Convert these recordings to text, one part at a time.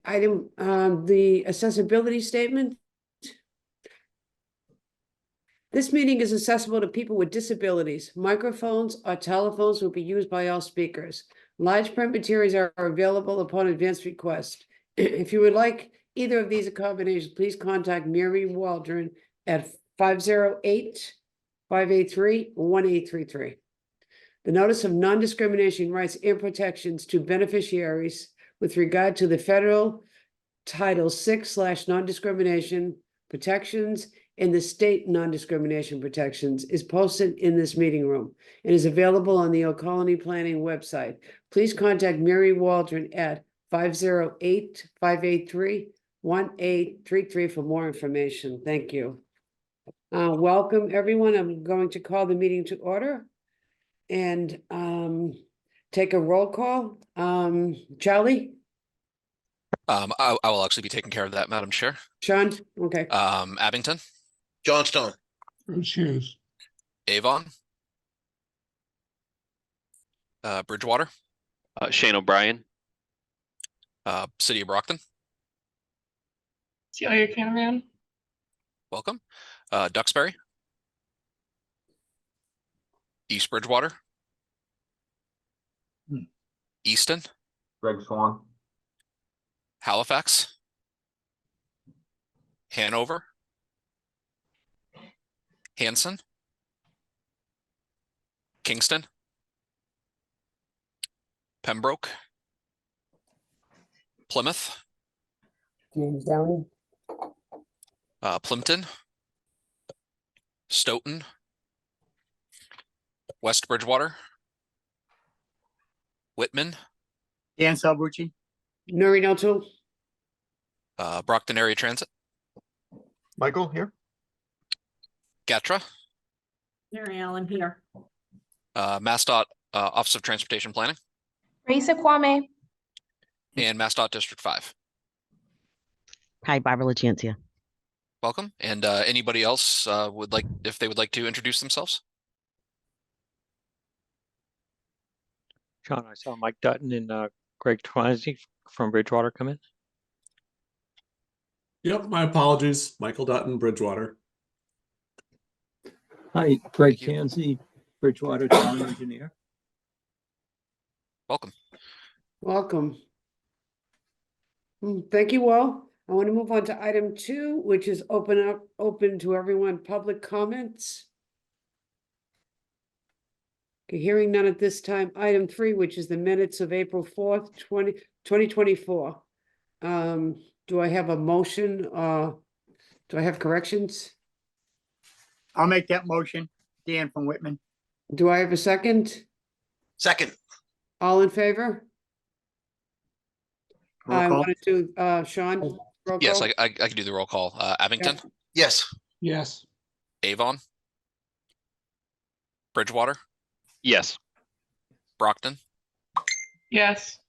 item, the accessibility statement. This meeting is accessible to people with disabilities. Microphones or telephones will be used by all speakers. Large print materials are available upon advance request. If you would like either of these accommodations, please contact Mary Waldron at 508-583-1833. The notice of non-discrimination rights and protections to beneficiaries with regard to the federal Title VI/non-discrimination protections and the state non-discrimination protections is posted in this meeting room and is available on the Old Colony Planning website. Please contact Mary Waldron at 508-583-1833 for more information. Thank you. Welcome, everyone. I'm going to call the meeting to order and take a roll call. Charlie? I will actually be taking care of that, Madam Chair. Sean? Okay. Abington, Johnstone, Bruce Hughes, Avon, Bridgewater, Shane O'Brien, City of Brockton. Celia Cameraman. Welcome. Duxbury, East Bridgewater, Easton, Greg Swan, Halifax, Hanover, Hanson, Kingston, Pembroke, Plymouth, James Downey. Plimpton, Stoughton, West Bridgewater, Whitman, Dan Salvucci, Noreen O'Toole. Brockton Area Transit, Michael here. Gatra, Mary Allen here. MassDOT Office of Transportation Planning, Raisa Kwame. and MassDOT District 5. Hi, Barbara LaGentia. Welcome. And anybody else would like, if they would like to introduce themselves? Sean, I saw Mike Dutton and Greg Twansy from Bridgewater come in. Yep, my apologies. Michael Dutton, Bridgewater. Hi, Greg Thank you. Tansey, Bridgewater Town Engineer. Welcome. Welcome. Thank you all. I want to move on to item 2, which is open to everyone, public comments. Okay, hearing none at this time. Item 3, which is the minutes of April 4th, 2024. Do I have a motion? Do I have corrections? I'll make that motion. Dan from Whitman. Do I have a second? Second, All in favor? Roll I call. wanted to, Sean? roll Yes, call? I can do the roll call. Abington, yes. Yes. Avon, Bridgewater, Yes. Brockton, Yes.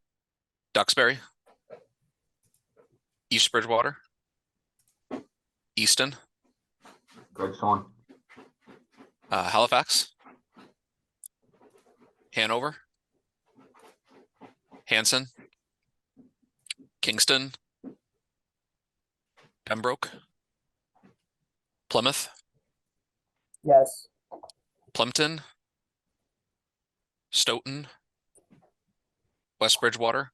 Duxbury, East Bridgewater, Easton, Greg Swan, Halifax, Hanover, Hanson, Kingston, Pembroke, Plymouth, Yes. Plimpton, Stoughton, West Bridgewater,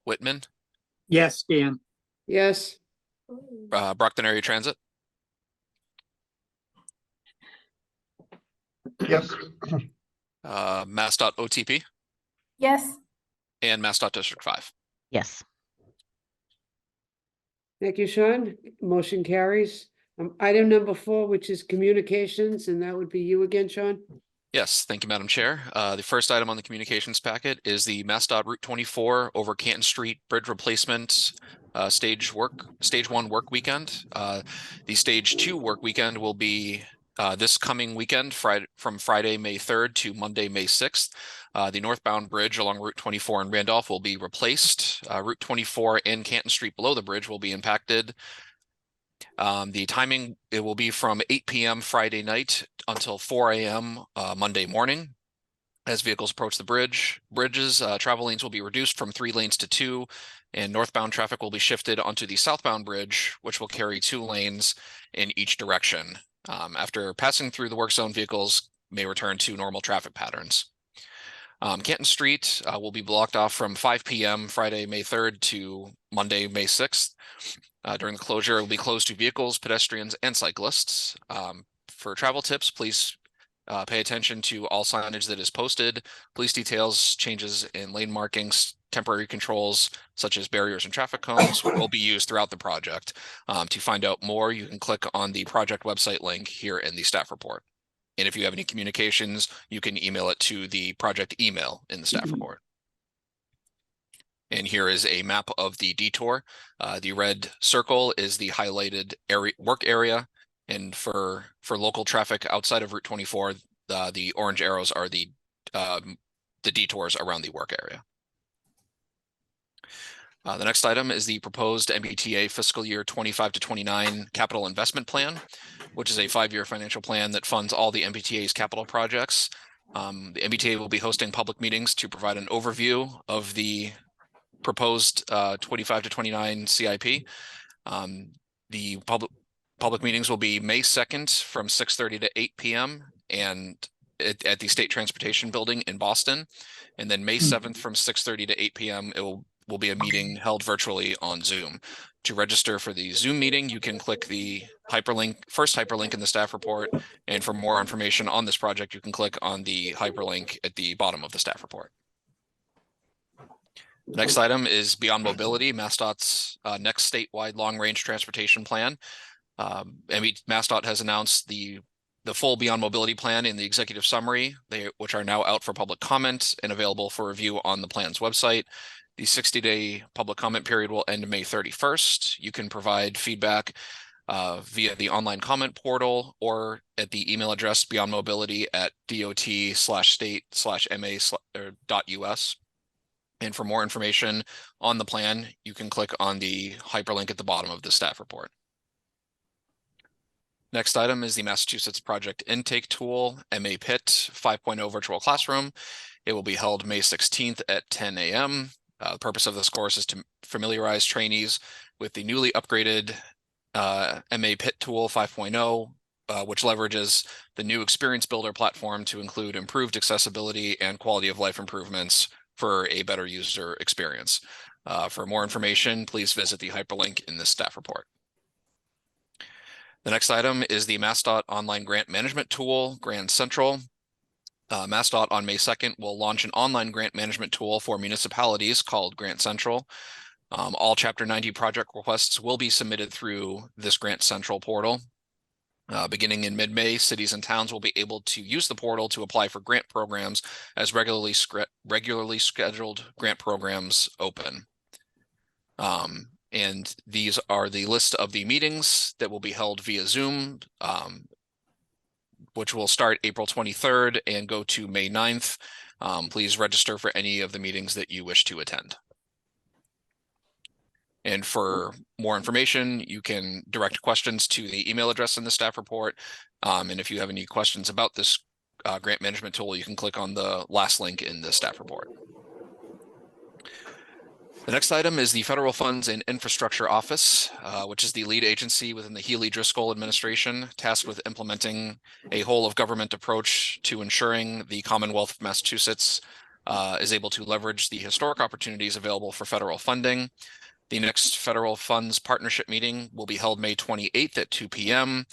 Whitman, Yes, Dan. Yes, Brockton Area Transit, yes. MassDOT OTP, Yes. and MassDOT District 5. Yes. thank you, Sean. Motion carries. Item number 4, which is communications, and that would be you again, Sean. Yes, thank you, Madam Chair. The first item on the communications packet is the MassDOT Route 24 over Canton Street Bridge Replacement Stage 1 work weekend. The Stage 2 work weekend will be this coming weekend, from Friday, May 3rd to Monday, May 6th. The northbound bridge along Route 24 in Randolph will be replaced. Route 24 and Canton Street below the bridge will be impacted. The timing, it will be from 8 p.m. Friday night until 4 a.m. Monday morning. as vehicles approach the bridges. Travel lanes will be reduced from 3 lanes to 2, and northbound traffic will be shifted onto the southbound bridge, which will carry 2 lanes in each direction. After passing through the work zone, vehicles may return to normal traffic patterns. Canton Street will be blocked off from 5 p.m. Friday, May 3rd to Monday, May 6th. During the closure, it will be closed to vehicles, pedestrians, and cyclists. For travel tips, please pay attention to all signage that is posted. Police details, changes in lane markings, temporary controls, such as barriers and traffic cones, will be used throughout the project. To find out more, you can click on the project website link here in the staff report. And if you have any communications, you can email it to the project email in the staff report. And here is a map of the detour. The red circle is the highlighted work area. And for local traffic outside of Route 24, the orange arrows are the detours around the work area. The next item is the proposed MBTA fiscal year 25 to 29 capital investment plan, which is a 5-year financial plan that funds all the MBTA's capital projects. The MBTA will be hosting public meetings to provide an overview of the proposed 25 to 29 CIP. The public meetings will be May 2nd from 6:30 to 8 p.m. and at the State Transportation Building in Boston. And then May 7th from 6:30 to 8 p.m. it will be a meeting held virtually on Zoom. To register for the Zoom meeting, you can click the first hyperlink in the staff report. And for more information on this project, you can click on the hyperlink at the bottom of the staff report. The next item is Beyond Mobility, MassDOT's next statewide long-range transportation plan. MassDOT has announced the full Beyond Mobility plan in the executive summary, which are now out for public comment and available for review on the plan's website. The 60-day public comment period will end May 31st. You can provide feedback via the online comment portal or at the email address beyondmobility@dot.state/ma.us. And for more information on the plan, you can click on the hyperlink at the bottom of the staff report. Next item is the Massachusetts Project Intake Tool, MA PIT 5.0 Virtual Classroom. It will be held May 16th at 10 a.m. The purpose of this course is to familiarize trainees with the newly upgraded MA PIT Tool 5.0, which leverages the new Experience Builder platform to include improved accessibility and quality of life improvements for a better user experience. For more information, please visit the hyperlink in this staff report. The next item is the MassDOT Online Grant Management Tool, Grand Central. MassDOT on May 2nd will launch an online grant management tool for municipalities called Grant Central. All Chapter 90 project requests will be submitted through this Grant Central portal. Beginning in mid-May, cities and towns will be able to use the portal to apply for grant programs as regularly scheduled grant programs open. And these are the list of the meetings that will be held via Zoom, which will start April 23rd and go to May 9th. Please register for any of the meetings that you wish to attend. And for more information, you can direct questions to the email address in the staff report. And if you have any questions about this grant management tool, you can click on the last link in the staff report. The next item is the Federal Funds and Infrastructure Office, which is the lead agency within the Healy-Driscoll administration, tasked with implementing a whole-of-government approach to ensuring the Commonwealth of Massachusetts is able to leverage the historic opportunities available for federal funding. The next federal funds partnership meeting will be held May 28th at 2 p.m.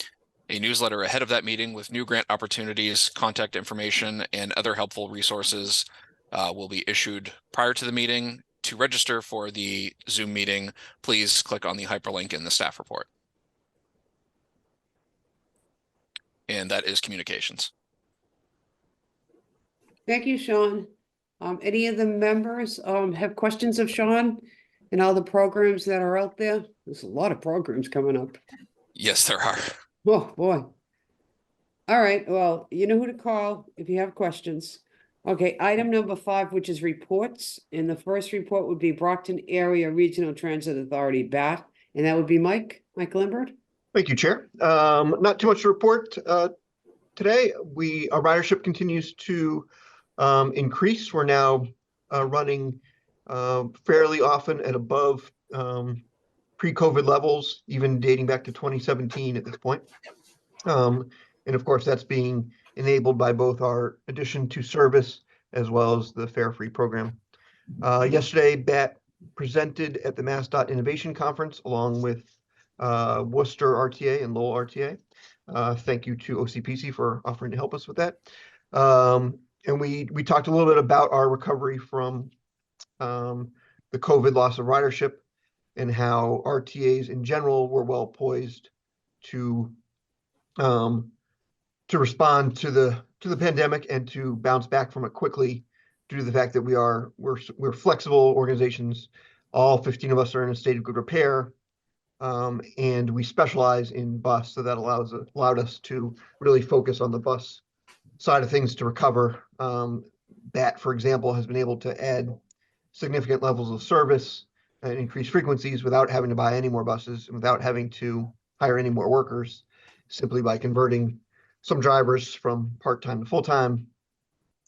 A newsletter ahead of that meeting with new grant opportunities, contact information, and other helpful resources will be issued prior to the meeting. To register for the Zoom meeting, please click on the hyperlink in the staff report. And that is communications. Thank you, Sean. Any of the members have questions of Sean and all the programs that are out there? There's a lot of programs coming up. Yes, there are. Oh, boy. All right, well, you know who to call if you have questions. Okay, item number 5, which is reports. And the first report would be Brockton Area Regional Transit Authority, BAT. And that would be Mike Lambert. Thank you, Chair. Not too much to report today. Our ridership continues to increase. We're now running fairly often at above pre-COVID levels, even dating back to 2017 at this point. And of course, that's being enabled by both our addition to service as well as the Fare Free program. Yesterday, BAT presented at the MassDOT Innovation Conference along with Worcester RTA and Lowell RTA. Thank you to OCPC for offering to help us with that. And we talked a little bit about our recovery from the COVID loss of ridership and how RTAs in general were well poised to respond to the pandemic and to bounce back from it quickly due to the fact that we're flexible organizations. All 15 of us are in a state of good repair, and we specialize in bus, so that allowed us to really focus on the bus side of things to recover. BAT, for example, has been able to add significant levels of service and increase frequencies without having to buy any more buses and without having to hire any more workers, simply by converting some drivers from part-time to full-time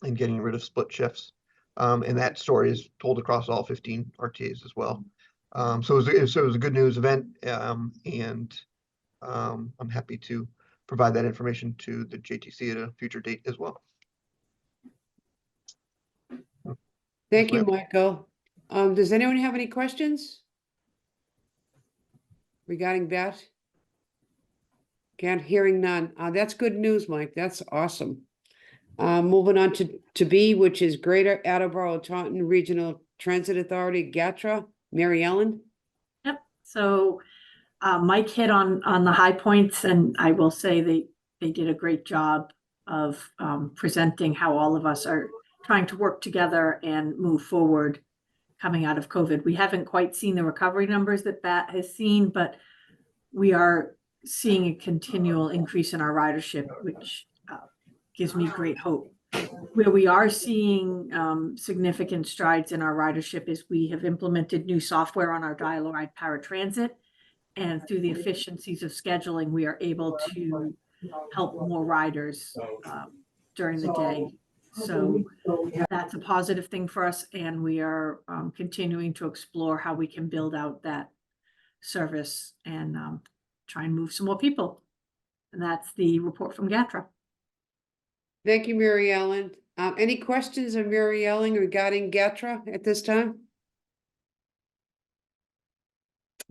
and getting rid of split shifts. And that story is told across all 15 RTAs as well. So it was a good news event, and I'm happy to provide that information to the JTC at a future date as well. Thank you, Michael. Does anyone have any questions regarding that? Can't hearing none. That's good news, Mike. That's awesome. Moving on to B, which is Greater Attleboro Taunton Regional Transit Authority, GATRA. Mary Ellen? Yep. So Mike hit on the high points, and I will say they did a great job of presenting how all of us are trying to work together and move forward coming out of COVID. We haven't quite seen the recovery numbers that BAT has seen, but we are seeing a continual increase in our ridership, which gives me great hope. Where we are seeing significant strides in our ridership is we have implemented new software on our Dial-A-Ride paratransit, and through the efficiencies of scheduling, we are able to help more riders during the day. So that's a positive thing for us, and we are continuing to explore how we can build out that service and try and move some more people. And that's the report from GATRA. Thank you, Mary Ellen. Any questions of Mary Ellen regarding GATRA at this time?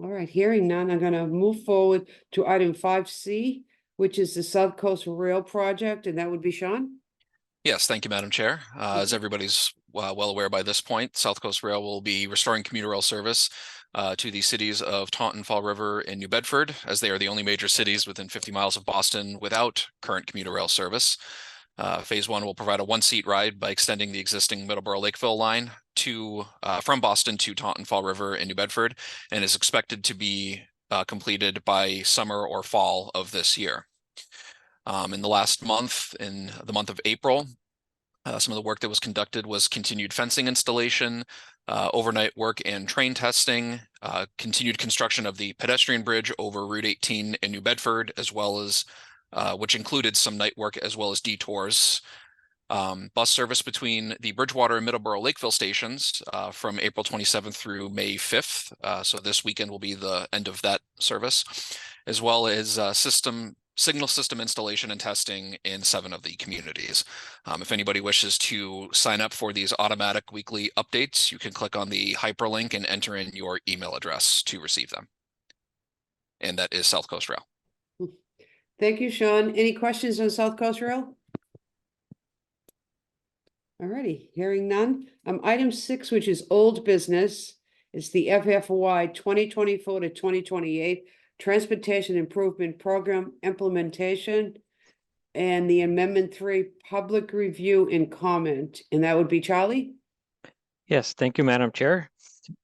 All right, hearing none, I'm gonna move forward to item 5C, which is the South Coast Rail Project, and that would be Sean? Yes, thank you, Madam Chair. As everybody's well aware by this point, South Coast Rail will be restoring commuter rail service to the cities of Taunton, Fall River, and New Bedford, as they are the only major cities within 50 miles of Boston without current commuter rail service. Phase 1 will provide a one-seat ride by extending the existing Middleborough-Lakeville line from Boston to Taunton, Fall River, and New Bedford, and is expected to be completed by summer or fall of this year. In the last month, in the month of April, some of the work that was conducted was continued fencing installation, overnight work and train testing, continued construction of the pedestrian bridge over Route 18 in New Bedford, as well as which included some night work as well as detours. Bus service between the Bridgewater and Middleborough Lakeville stations from April 27th through May 5th. So this weekend will be the end of that service, as well as signal system installation and testing in 7 of the communities. If anybody wishes to sign up for these automatic weekly updates, you can click on the hyperlink and enter in your email address to receive them. And that is South Coast Rail. Thank you, Sean. Any questions on South Coast Rail? All righty, hearing none. Item 6, which is old business, is the FFY 2024 to 2028 Transportation Improvement Program implementation and the Amendment 3 public review and comment. And that would be Charlie? Yes, thank you, Madam Chair.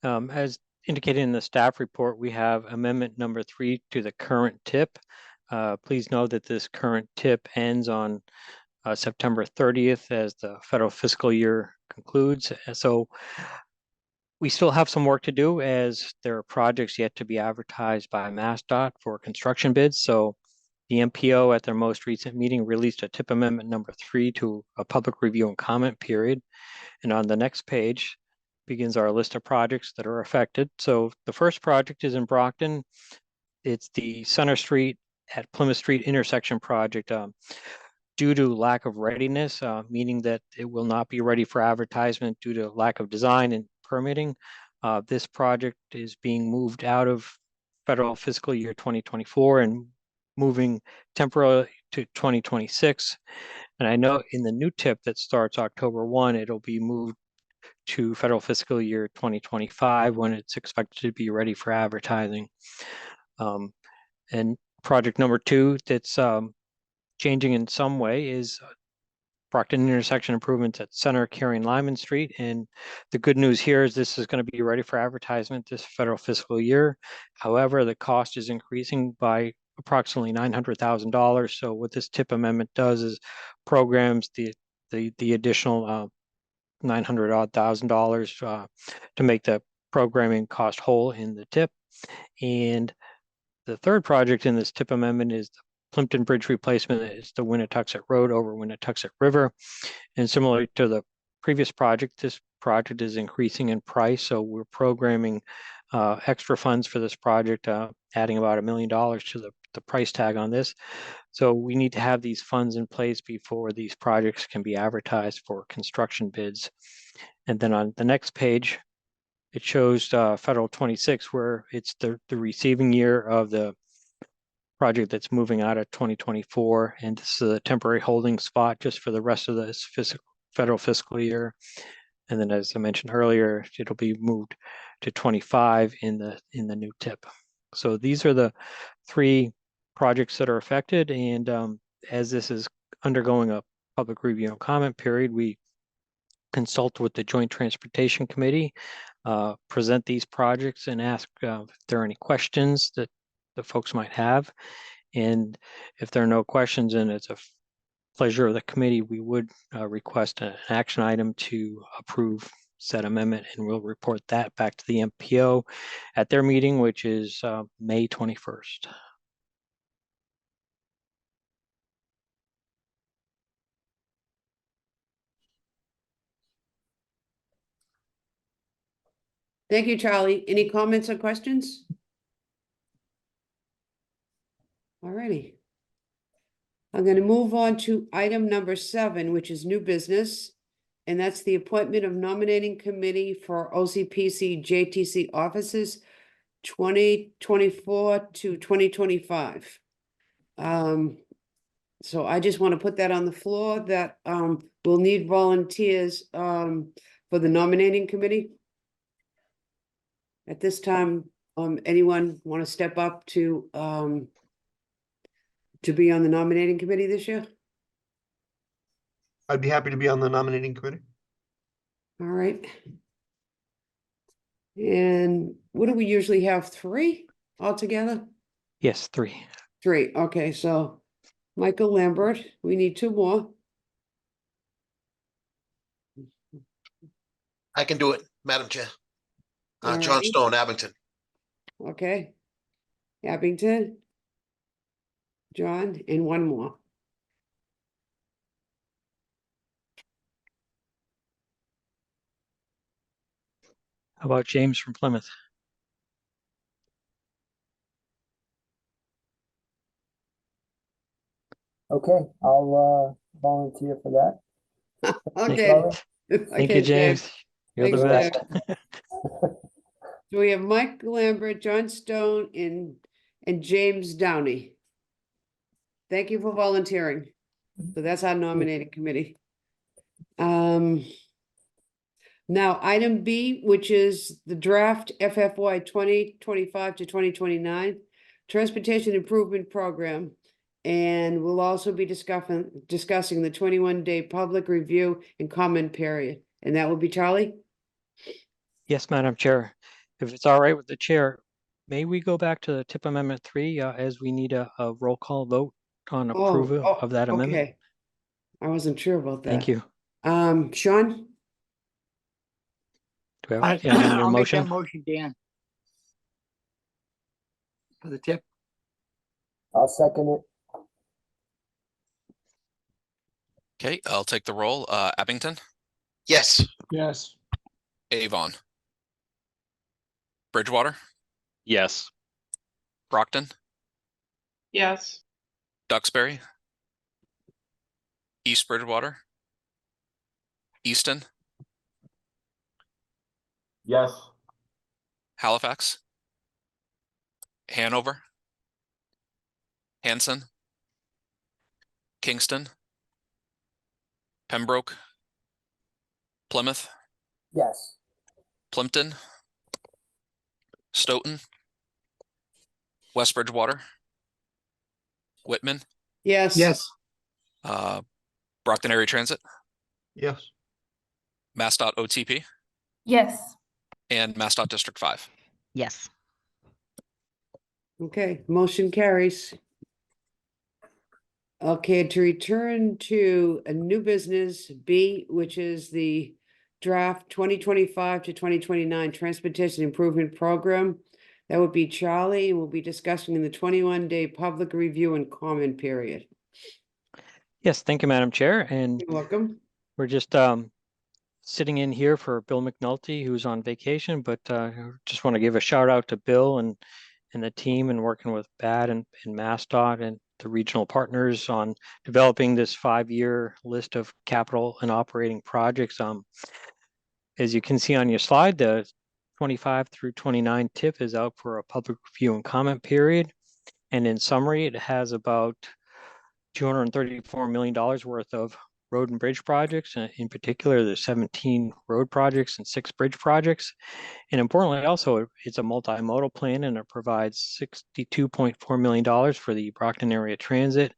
As indicated in the staff report, we have Amendment number 3 to the current TIP. Please note that this current TIP ends on September 30th as the federal fiscal year concludes. So we still have some work to do as there are projects yet to be advertised by MassDOT for construction bids. So The MPO at their most recent meeting released a tip amendment number 3 to a public review and comment period. And on the next page begins our list of projects that are affected. So the first project is in Brockton. It's the Center Street at Plymouth Street intersection project. Due to lack of readiness, meaning that it will not be ready for advertisement due to lack of design and permitting. This project is being moved out of federal fiscal year 2024 and moving temporarily to 2026. And I know in the new tip that starts October 1, it'll be moved to federal fiscal year 2025 when it's expected to be ready for advertising. And project number 2 that's changing in some way is Brockton intersection improvements at Center, Cary, and Lyman Street. And the good news here is this is going to be ready for advertisement this federal fiscal year. However, the cost is increasing by approximately $900,000. So what this tip amendment does is programs the additional $900,000 to make the programming cost whole in the tip. And the third project in this tip amendment is the Plimpton Bridge replacement. Is the Winnetoxet Road over Winnetoxet River. And similar to the previous project, this project is increasing in price. So we're programming extra funds for this project, adding about $1 million to the price tag on this. So we need to have these funds in place before these projects can be advertised for construction bids. And then on the next page, it shows Federal 26, where it's the receiving year of the project that's moving out of 2024. And this is a temporary holding spot just for the rest of this federal fiscal year. And then, as I mentioned earlier, it'll be moved to 25 in the new tip. So these are the 3 projects that are affected. And as this is undergoing a public review and comment period, we consult with the Joint Transportation Committee, present these projects, and ask if there are any questions that the folks might have. And if there are no questions and it's a pleasure of the committee, we would request an action item to approve said amendment, and we'll report that back to the MPO at their meeting, which is May 21st. Thank you, Charlie. Any comments or questions? All righty. I'm going to move on to item number 7, which is new business. And that's the appointment of nominating committee for OCPC JTC offices 2024 to 2025. So I just want to put that on the floor that we'll need volunteers for the nominating committee. At this time, anyone want to step up to be on the nominating committee this year? I'd be happy to be on the nominating committee. All right. And what do we usually have, 3 altogether? Yes, 3. 3, okay, so Michael Lambert, we need 2 more. I can do it, Madam Chair. John Alrighty. Stone, Abington. Okay. Abington. John, and 1 more. How about James from Plymouth? Okay, I'll volunteer for that. Okay. Thank you, James. You're the Thanks, best. So we have Mike Lambert, John Stone, and James Downey. Thank you for volunteering. So that's our nominating committee. Now, item B, which is the draft FFY 2025 to 2029 Transportation Improvement Program. And we'll also be discussing the 21-day public review and comment period. And that will be Charlie? Yes, Madam Chair. If it's all right with the chair, may we go back to the tip amendment 3 as we need a roll call vote on approval of that amendment? Okay. I wasn't sure about that. Thank you. Sean? Do we have an I'll make motion? that motion, Dan. For the tip. I'll second it. Okay, I'll take the roll. Abington, Yes. Yes. Avon, Bridgewater, Yes. Brockton, Yes. Duxbury, East Bridgewater, Easton, Yes. Halifax, Hanover, Hanson, Kingston, Pembroke, Plymouth, Yes. Plimpton, Stoughton, West Bridgewater, Whitman, Yes. Yes. Brockton Area Transit, Yes. MassDOT OTP, Yes. and MassDOT District 5. Yes. Okay, motion carries. Okay, to return to a new business, B, which is the draft 2025 to 2029 Transportation Improvement Program. That would be Charlie, and we'll be discussing in the 21-day public review and comment period. Yes, thank you, Madam Chair. And You're welcome. we're just sitting in here for Bill McNulty, who's on vacation, but just want to give a shout out to Bill and the team and working with BAD and MassDOT and the regional partners on developing this 5-year list of capital and operating projects. As you can see on your slide, the 25 through 29 TIP is out for a public review and comment period. And in summary, it has about $234 million worth of road and bridge projects. In particular, there's 17 road projects and 6 bridge projects. And importantly, also, it's a multimodal plan, and it provides $62.4 million for the Brockton area transit.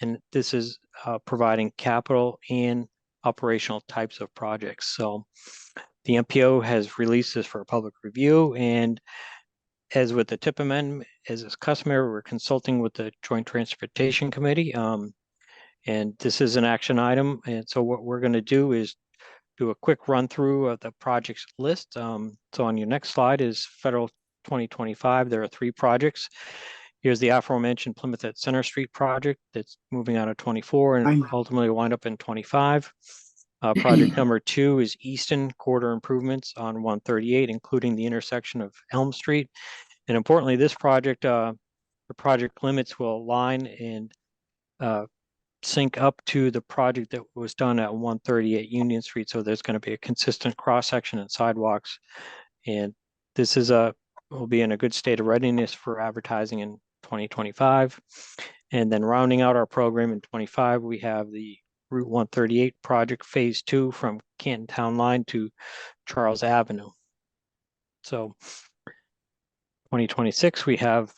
And this is providing capital and operational types of projects. So the MPO has released this for public review, and as with the TIP amendment, as is customary, we're consulting with the Joint Transportation Committee. And this is an action item. And so what we're going to do is do a quick run through of the projects list. So on your next slide is Federal 2025. There are 3 projects. Here's the aforementioned Plymouth at Center Street project that's moving out of 24 and ultimately wind up in 25. Project number 2 is Easton Corridor Improvements on 138, including the intersection of Elm Street. And importantly, this project, the project limits will align and sync up to the project that was done at 138 Union Street. So there's going to be a consistent cross section and sidewalks. And this is will be in a good state of readiness for advertising in 2025. And then rounding out our program in 25, we have the Route 138 project phase 2 from Canton Town Line to Charles Avenue. So 2026, we have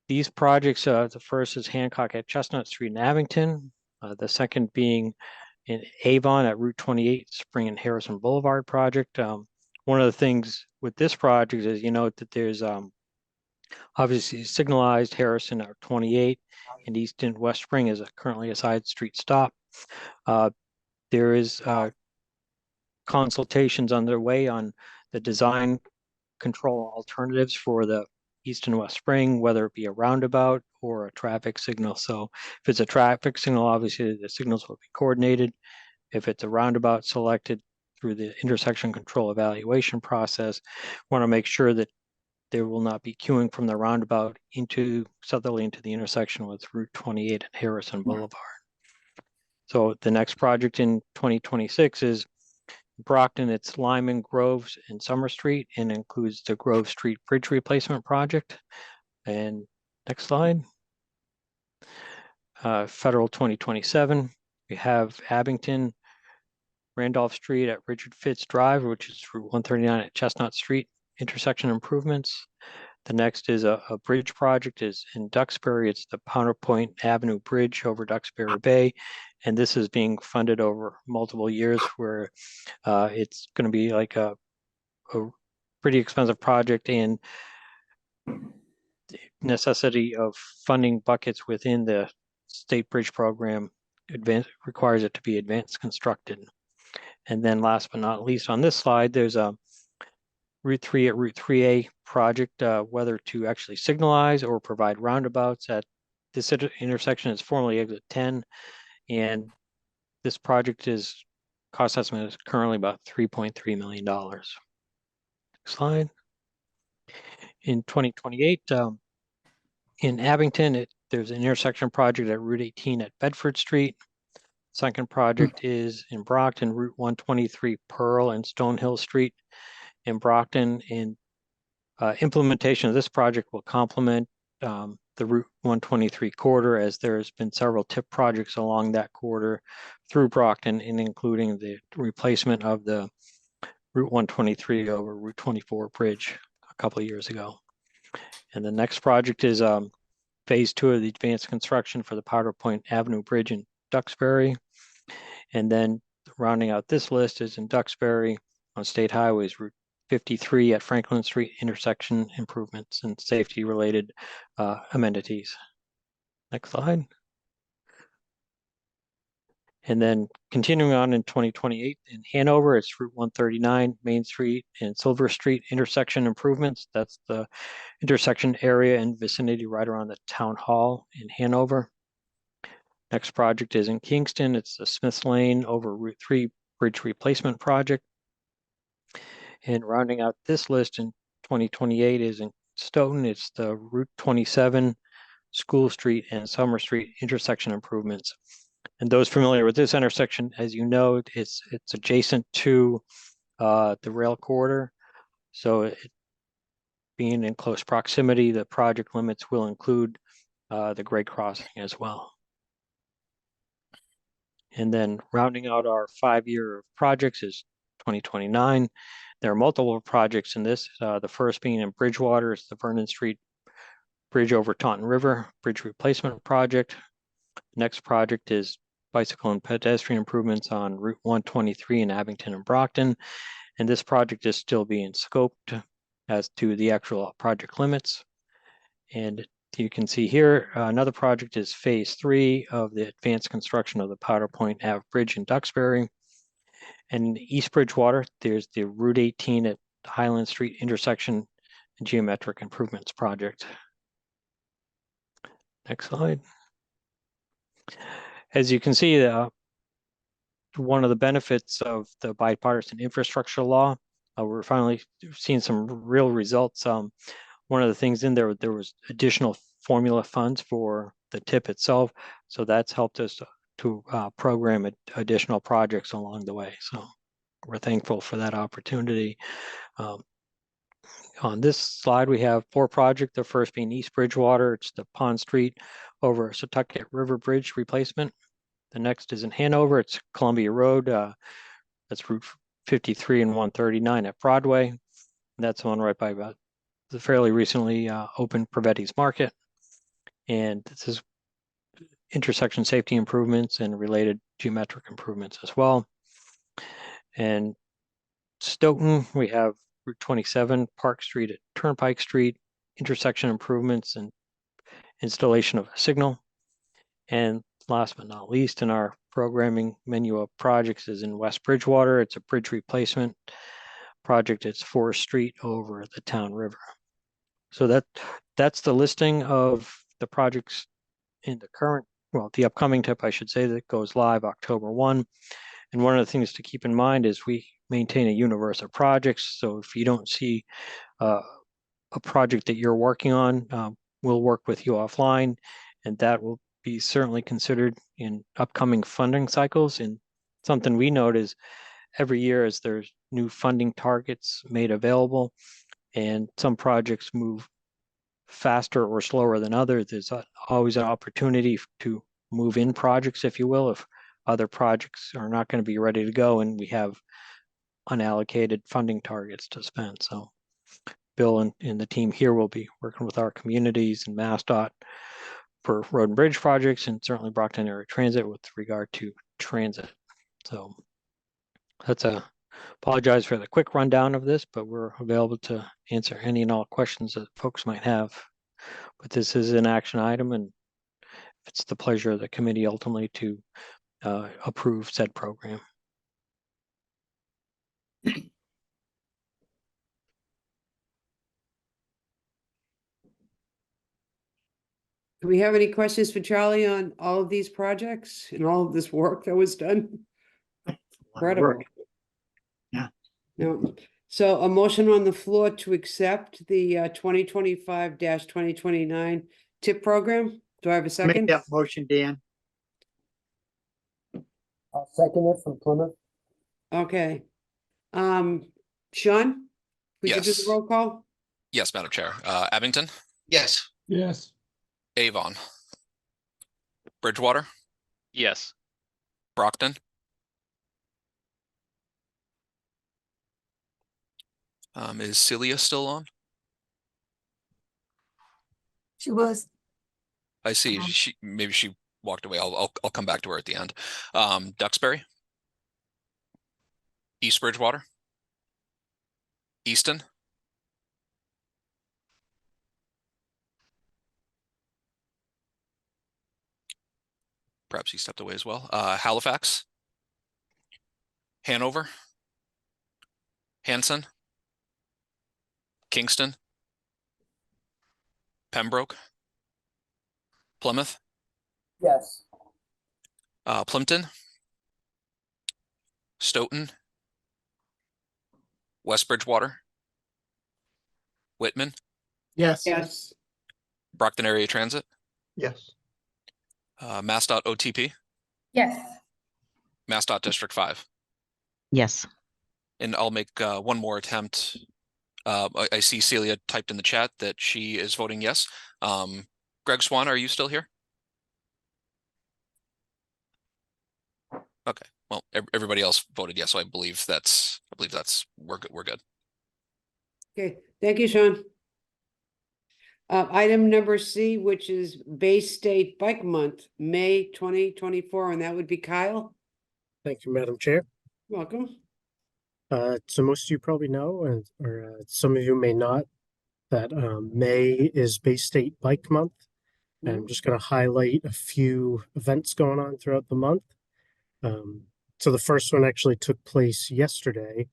these projects. The first is Hancock at Chestnut Street in Abington. The second being in Avon at Route 28, Spring and Harrison Boulevard project. One of the things with this project is, you note that there's obviously signalized Harrison at 28 and Easton West Spring is currently a side street stop. There is consultations underway on the design control alternatives for the East and West Spring, whether it be a roundabout or a traffic signal. So if it's a traffic signal, obviously the signals will be coordinated. If it's a roundabout selected through the intersection control evaluation process, want to make sure that there will not be queuing from the roundabout southerly into the intersection with Route 28 and Harrison Boulevard. So the next project in 2026 is Brockton, it's Lyman, Groves, and Summer Street, and includes the Grove Street Bridge Replacement Project. And next slide. Federal 2027, we have Abington, Randolph Street at Richard Fitz Drive, which is Route 139 at Chestnut Street, intersection improvements. The next is a bridge project is in Duxbury. It's the Powder Point Avenue Bridge over Duxbury Bay. And this is being funded over multiple years where it's going to be like a pretty expensive project, and the necessity of funding buckets within the state bridge program requires it to be advanced constructed. And then last but not least on this slide, there's a Route 3 at Route 3A project, whether to actually signalize or provide roundabouts at this intersection is formerly exit 10. And This project cost estimate is currently about $3.3 million. Next slide. In 2028, in Abington, there's an intersection project at Route 18 at Bedford Street. Second project is in Brockton, Route 123 Pearl and Stonehill Street in Brockton. And implementation of this project will complement the Route 123 corridor, as there's been several TIP projects along that corridor through Brockton, and including the replacement of the Route 123 over Route 24 bridge a couple of years ago. And the next project is phase 2 of the advanced construction for the Powder Point Avenue Bridge in Duxbury. And then rounding out this list is in Duxbury on state highways, Route 53 at Franklin Street intersection improvements and safety related amenities. Next slide. And then continuing on in 2028 in Hanover, it's Route 139, Main Street and Silver Street intersection improvements. That's the intersection area and vicinity right around the town hall in Hanover. Next project is in Kingston. It's the Smith Lane over Route 3 bridge replacement project. And rounding out this list in 2028 is in Stoughton. It's the Route 27, School Street and Summer Street intersection improvements. And those familiar with this intersection, as you know, it's adjacent to the rail corridor. So being in close proximity, the project limits will include the grade crossing as well. And then rounding out our 5-year projects is 2029. There are multiple projects in this. The first being in Bridgewater is the Vernon Street Bridge over Taunton River Bridge Replacement Project. Next project is bicycle and pedestrian improvements on Route 123 in Abington and Brockton. And this project is still being scoped as to the actual project limits. And you can see here, another project is phase 3 of the advanced construction of the Powder Point Ave Bridge in Duxbury. And in East Bridgewater, there's the Route 18 at Highland Street intersection and geometric improvements project. Next slide. As you can see, one of the benefits of the bipartisan infrastructure law, we're finally seeing some real results. One of the things in there was additional formula funds for the TIP itself. So that's helped us to program additional projects along the way. So we're thankful for that opportunity. On this slide, we have 4 projects. The first being East Bridgewater. It's the Pond Street over Setauket River Bridge replacement. The next is in Hanover. It's Columbia Road. That's Route 53 and 139 at Broadway. And that's on right by about the fairly recently opened Pravetti's Market. And this is intersection safety improvements and related geometric improvements as well. And Stoughton, we have Route 27, Park Street at Turnpike Street, intersection improvements and installation of a signal. And last but not least in our programming menu of projects is in West Bridgewater. It's a bridge replacement project. It's Forest Street over the Town River. So that's the listing of the projects in the current, well, the upcoming TIP, I should say, that goes live October 1. And one of the things to keep in mind is we maintain a universe of projects. So if you don't see a project that you're working on, we'll work with you offline, and that will be certainly considered in upcoming funding cycles. And something we note is every year as there's new funding targets made available, and some projects move faster or slower than others, there's always an opportunity to move in projects, if you will, if other projects are not going to be ready to go and we have unallocated funding targets to spend. So Bill and the team here will be working with our communities and MassDOT for road and bridge projects, and certainly Brockton Area Transit with regard to transit. So apologize for the quick rundown of this, but we're available to answer any and all questions that folks might have. But this is an action item, and it's the pleasure of the committee ultimately to approve said program. Do we have any questions for Charlie on all of these projects and all of this work that was done? Incredible. Yeah. No, so a motion on the floor to accept the 2025-2029 tip program. Do I have a Make second? that motion, Dan. I'll second it from Plymouth. Okay. Sean, would you do the Yes. roll call? Yes, Madam Chair. Abington, Yes. Yes. Avon, Bridgewater, Yes. Brockton, is Celia still on? She was. I see. Maybe she walked away. I'll come back to her at the end. Duxbury, East Bridgewater, Easton, perhaps he stepped away as well. Halifax, Hanover, Hanson, Kingston, Pembroke, Plymouth, Yes. Plimpton, Stoughton, West Bridgewater, Whitman, Yes. Yes. Brockton Area Transit, Yes. MassDOT OTP, Yes. MassDOT District 5. Yes. And I'll make one more attempt. I see Celia typed in the chat that she is voting yes. Greg Swan, are you still here? Okay, well, everybody else voted yes, so I believe that's we're good. Okay, thank you, Sean. Item number C, which is Bay State Bike Month, May 2024, and that would be Kyle. Thank you, Madam Chair. Welcome. So most of you probably know, or some of you may not, that May is Bay State Bike Month. And I'm just going to highlight a few events going on throughout the month. So the first one actually took place yesterday.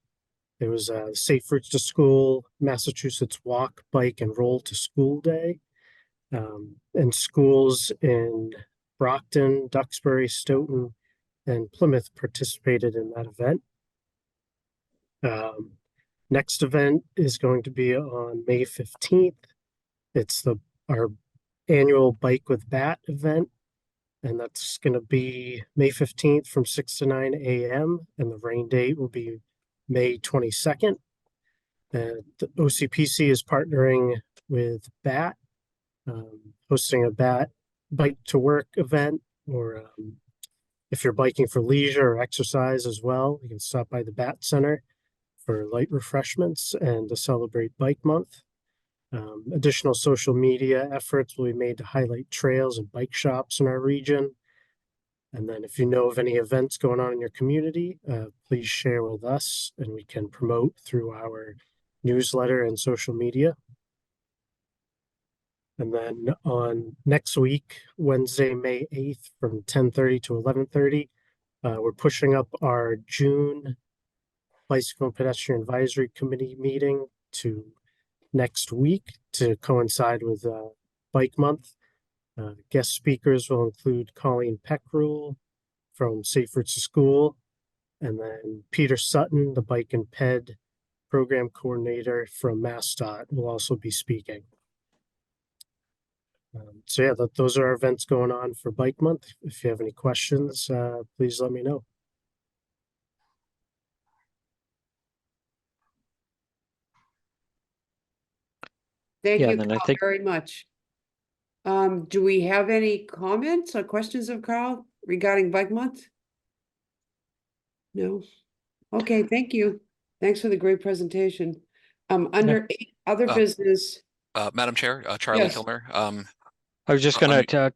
It was Safe Routes to School, Massachusetts Walk, Bike, and Roll to School Day. And schools in Brockton, Duxbury, Stoughton, and Plymouth participated in that event. Next event is going to be on May 15th. It's our annual Bike with Bat event. And that's going to be May 15th from 6 to 9 a.m. And the rain date will be May 22nd. And the OCPC is partnering with BAT, hosting a BAT Bike to Work event, or if you're biking for leisure or exercise as well, you can stop by the BAT Center for light refreshments and to celebrate Bike Month. Additional social media efforts will be made to highlight trails and bike shops in our region. And then if you know of any events going on in your community, please share with us and we can promote through our newsletter and social media. And then on next week, Wednesday, May 8th from 10:30 to 11:30, we're pushing up our June Bicycle and Pedestrian Advisory Committee meeting to next week to coincide with Bike Month. Guest speakers will include Colleen Peckrell from Safe Routes to School, and then Peter Sutton, the Bike and Ped Program Coordinator from MassDOT, will also be speaking. So yeah, those are our events going on for Bike Month. If you have any questions, please let me know. Thank Yeah, you, then I Carl, think- very much. Do we have any comments or questions of Carl regarding Bike Month? No. Okay, thank you. Thanks for the great presentation. Under other Uh, business, Madam Chair, Charlie Yes. Kilmer. I was just going to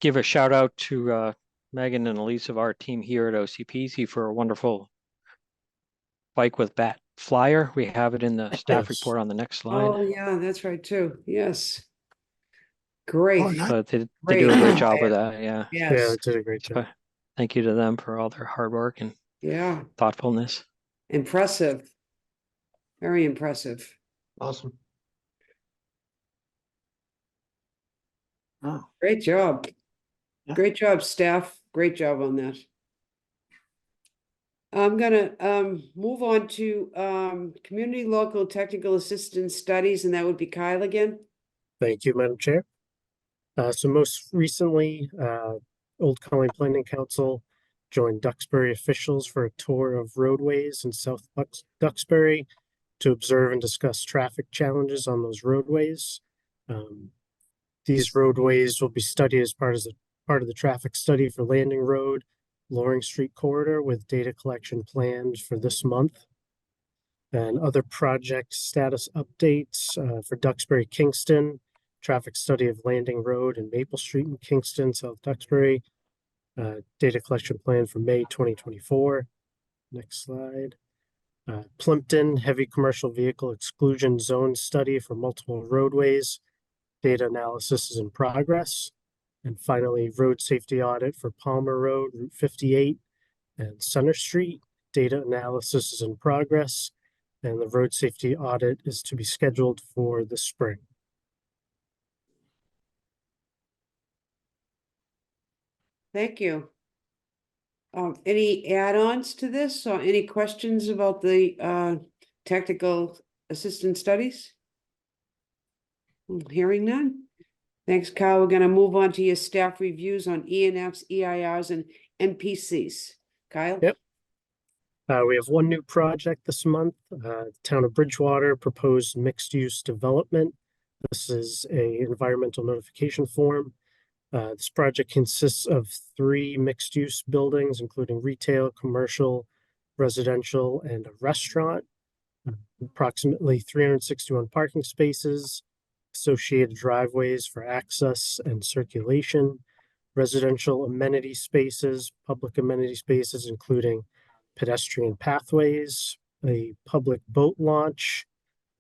give a shout out to Megan and Elise of our team here at OCPC for a wonderful Bike with Bat flyer. We have it in the staff Yes. report on the next slide. oh yeah, that's right too. Yes. Great. Oh, nice. So they do a Great. great job with that. Yeah. Yeah, Yes, it did a great job. So thank you to them for all their hard work and yeah, thoughtfulness. impressive. Very impressive. Awesome. Oh, Great job. Yeah. Great job, staff. Great job on that. I'm gonna move on to community local technical assistance studies, and that would be Kyle again. Thank you, Madam Chair. So most recently, Old Colony Planning Council joined Duxbury officials for a tour of roadways in South Duxbury to observe and discuss traffic challenges on those roadways. These roadways will be studied as part of the traffic study for Landing Road, Loring Street corridor, with data collection planned for this month. And other project status updates for Duxbury Kingston, traffic study of Landing Road and Maple Street in Kingston, South Duxbury. Data collection plan for May 2024. Next slide. Plimpton heavy commercial vehicle exclusion zone study for multiple roadways. Data analysis is in progress. And finally, road safety audit for Palmer Road, Route 58 and Center Street. Data analysis is in progress. And the road safety audit is to be scheduled for the spring. Thank you. Any add-ons to this or any questions about the technical assistance studies? Hearing none. Thanks, Kyle. We're gonna move on to your staff reviews on ENFs, EIRs, and NPCs. Kyle? Yep. We have one new project this month. The Town of Bridgewater proposed mixed-use development. This is a environmental notification form. This project consists of 3 mixed-use buildings, including retail, commercial, residential, and a restaurant. Approximately 361 parking spaces, associated driveways for access and circulation, residential amenity spaces, public amenity spaces, including pedestrian pathways, a public boat launch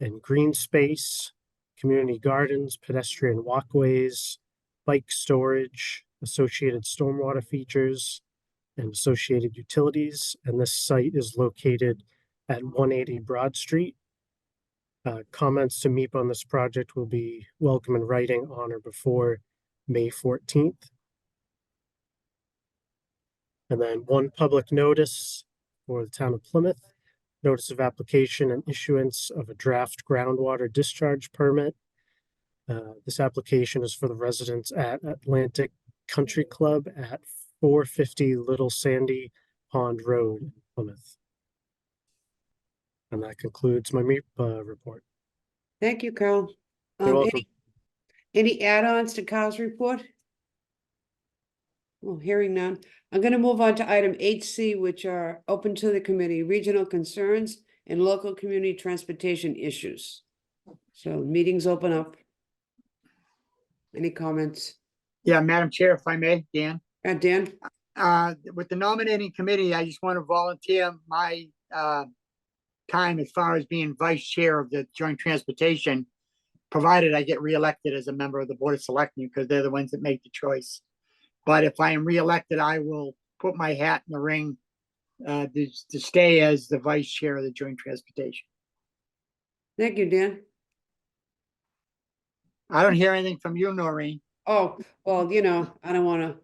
and green space, community gardens, pedestrian walkways, bike storage, associated stormwater features, and associated utilities. And this site is located at 180 Broad Street. Comments to MEP on this project will be welcome in writing on or before May 14th. And then one public notice for the town of Plymouth, notice of application and issuance of a draft groundwater discharge permit. This application is for the residents at Atlantic Country Club at 450 Little Sandy Pond Road, in Plymouth. And that concludes my MEP report. Thank you, Kyle. You're welcome. Any add-ons to Kyle's report? Well, hearing none. I'm gonna move on to item 8C, which are open to the committee, regional concerns and local community transportation issues. So meetings open up. Any comments? yeah, Madam Chair, if I may, Dan. Dan? With the nominating committee, I just want to volunteer my time as far as being vice chair of the joint transportation, provided I get reelected as a member of the Board of Selectmen, because they're the ones that make the choice. But if I am reelected, I will put my hat in the ring to stay as the vice chair of the joint transportation. Thank you, Dan. I don't hear anything from you, Noreen. Oh, well, you know, I don't wanna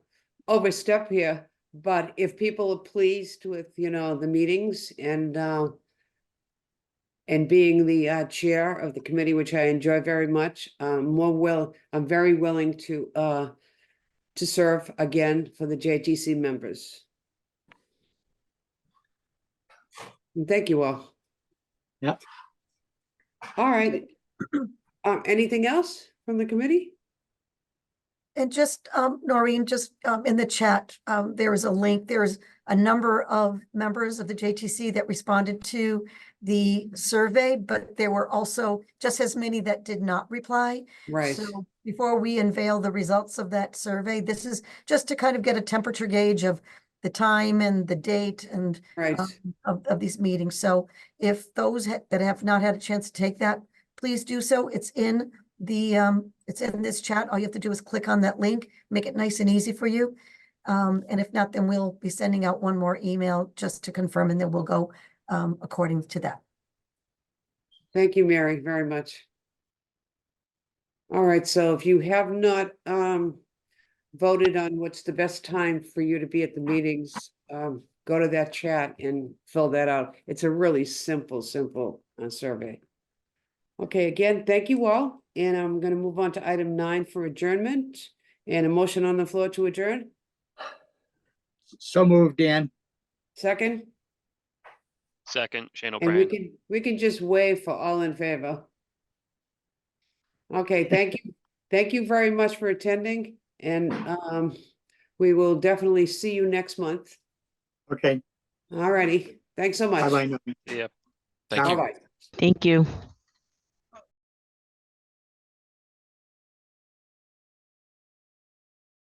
overstep here, but if people are pleased with, you know, the meetings and being the chair of the committee, which I enjoy very much, I'm very willing to serve again for the JTC members. And thank you all. Yep. All right. Anything else from the committee? And just, Noreen, just in the chat, there is a link. There's a number of members of the JTC that responded to the survey, but there were also just as many that did not reply. Right. So before we unveil the results of that survey, this is just to kind of get a temperature gauge of the time and the date and Right. of these meetings. So if those that have not had a chance to take that, please do so. It's in the it's in this chat. All you have to do is click on that link, make it nice and easy for you. And if not, then we'll be sending out one more email just to confirm, and then we'll go according to that. Thank you, Mary, very much. All right, so if you have not voted on what's the best time for you to be at the meetings, go to that chat and fill that out. It's a really simple survey. Okay, again, thank you all, and I'm gonna move on to item 9 for adjournment. And a motion on the floor to adjourn. So moved, Dan. Second, Second, Shane and we O'Brien. can just wave for all in favor. Okay, thank you. Thank you very much for attending, and we will definitely see you next month. Okay, All righty, thanks so much. bye-bye. Yep. Thank you. Bye-bye. Thank you.